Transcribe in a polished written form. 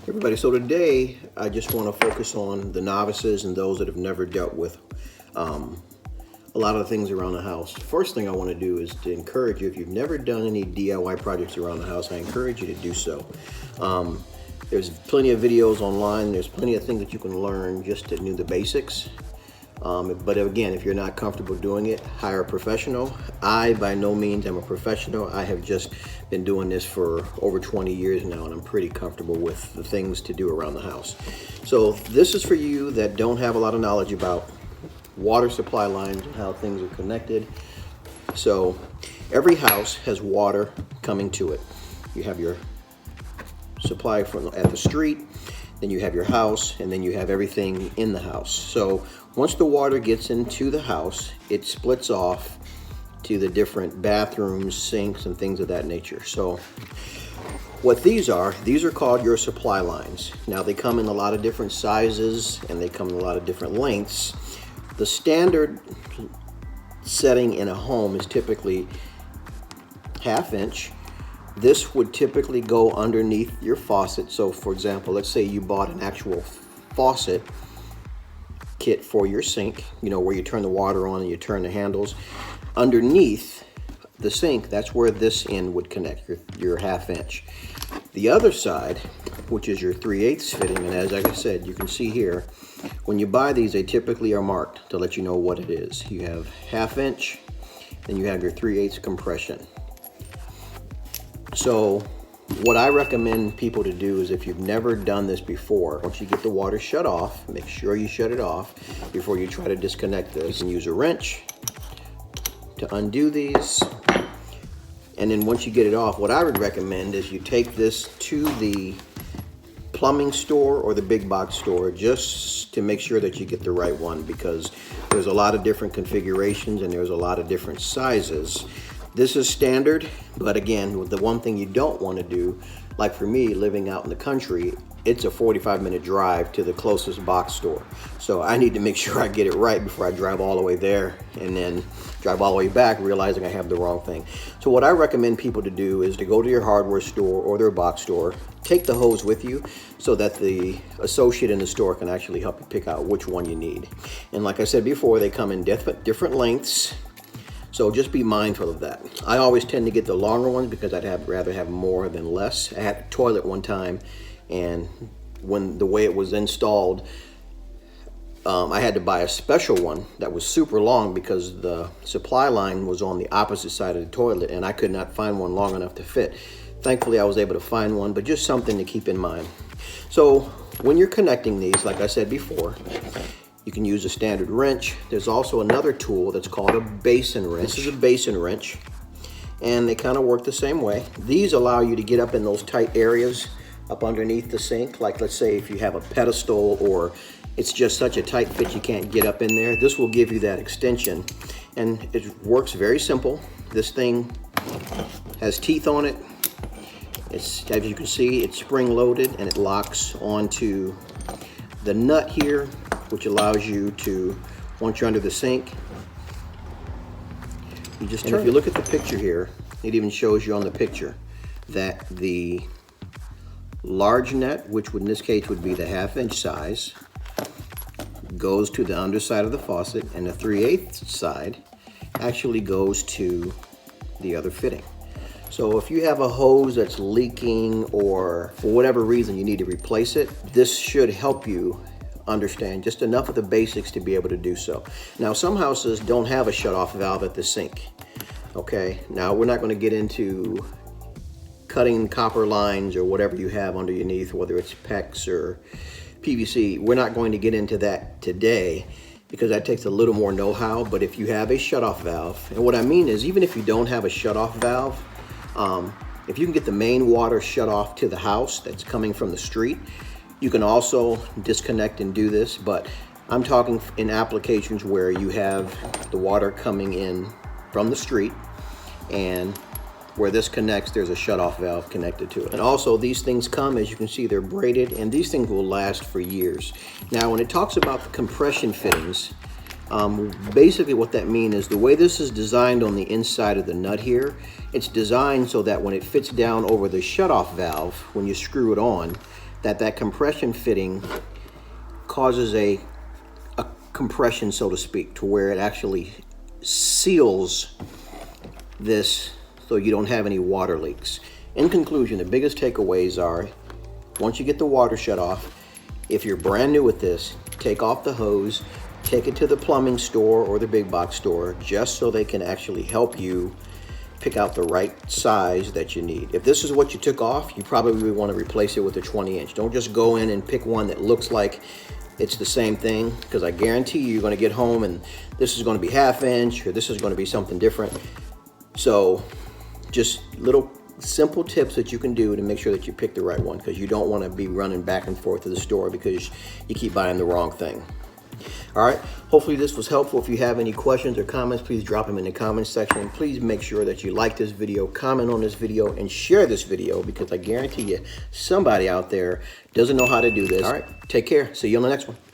Everybody, so today I just want to focus on the novices and those that have never dealt with a lot of the things around the house. First thing I want to do is to encourage you, if you've never done any DIY projects around the house, I encourage you to do so. There's plenty of videos online, there's plenty of things that you can learn just to do the basics. But again, if you're not comfortable doing it, hire a professional. I, by no means, am a professional. I have just been doing this for over 20 years now, and I'm pretty comfortable with the things to do around the house. So this is for you that don't have a lot of knowledge about water supply lines and how things are connected. So every house has water coming to it. You have your supply from at the street, then you have your house, and then you have everything in the house. So once the water gets into the house, it splits off to the different bathrooms, sinks, and things of that nature. So what these are called your supply lines. Now they come in a lot of different sizes and they come in a lot of different lengths. The standard setting in a home is typically 1/2 inch. This would typically go underneath your faucet. So for example, let's say you bought an actual faucet kit for your sink, you know, where you turn the water on and you turn the handles. Underneath the sink, that's where this end would connect, your 1/2 inch. The other side, which is your 3/8 fitting, and as I said, you can see here, when you buy these, they typically are marked to let you know what it is. You have 1/2 inch, then you have your 3/8 compression. So what I recommend people to do is, if you've never done this before, once you get the water shut off, make sure you shut it off before you try to disconnect this. And use a wrench to undo these. And then once you get it off, what I would recommend is you take this to the plumbing store or the big box store just to make sure that you get the right one, because there's a lot of different configurations and there's a lot of different sizes. This is standard, but again, the one thing you don't want to do, like for me living out in the country, it's a 45-minute drive to the closest box store. So I need to make sure I get it right before I drive all the way there and then drive all the way back realizing I have the wrong thing. So what I recommend people to do is to go to your hardware store or their box store, take the hose with you so that the associate in the store can actually help you pick out which one you need. And like I said before, they come in different lengths. So just be mindful of that. I always tend to get the longer ones because I'd rather have more than less. I had a toilet one time, and when the way it was installed, I had to buy a special one that was super long because the supply line was on the opposite side of the toilet and I could not find one long enough to fit. Thankfully, I was able to find one, but just something to keep in mind. So when you're connecting these, like I said before, you can use a standard wrench. There's also another tool that's called a basin wrench. This is a basin wrench, and they kind of work the same way. These allow you to get up in those tight areas up underneath the sink. Like let's say if you have a pedestal or it's just such a tight fit you can't get up in there. This will give you that extension, and it works very simple. This thing has teeth on it. It's, as you can see, it's spring loaded and it locks onto the nut here, which allows you to, once you're under the sink, you just turn. And if you look at the picture here, it even shows you on the picture that the large nut, which in this case would be the 1/2 inch size, goes to the underside of the faucet, and the 3/8 side actually goes to the other fitting. So if you have a hose that's leaking or for whatever reason you need to replace it, this should help you understand just enough of the basics to be able to do so. Now some houses don't have a shutoff valve at the sink. Okay, now we're not going to get into cutting copper lines or whatever you have underneath, whether it's PEX or PVC. We're not going to get into that today because that takes a little more know-how. But if you have a shutoff valve, and what I mean is even if you don't have a shutoff valve, if you can get the main water shut off to the house that's coming from the street, you can also disconnect and do this. But I'm talking in applications where you have the water coming in from the street, and where this connects, there's a shutoff valve connected to it. And also these things come, as you can see, they're braided, and these things will last for years. Now when it talks about the compression fittings, basically what that means is the way this is designed on the inside of the nut here, it's designed so that when it fits down over the shutoff valve, when you screw it on, that compression fitting causes a compression, so to speak, to where it actually seals this so you don't have any water leaks. In conclusion, the biggest takeaways are, once you get the water shut off, if you're brand new with this, take off the hose, take it to the plumbing store or the big box store, just so they can actually help you pick out the right size that you need. If this is what you took off, you probably want to replace it with a 20-inch. Don't just go in and pick one that looks like it's the same thing, because I guarantee you're going to get home and this is going to be half-inch or this is going to be something different. So just little simple tips that you can do to make sure that you pick the right one, because you don't want to be running back and forth to the store because you keep buying the wrong thing. All right, hopefully this was helpful. If you have any questions or comments, please drop them in the comments section. Please make sure that you like this video, comment on this video, and share this video, because I guarantee you somebody out there doesn't know how to do this. All right, take care. See you on the next one.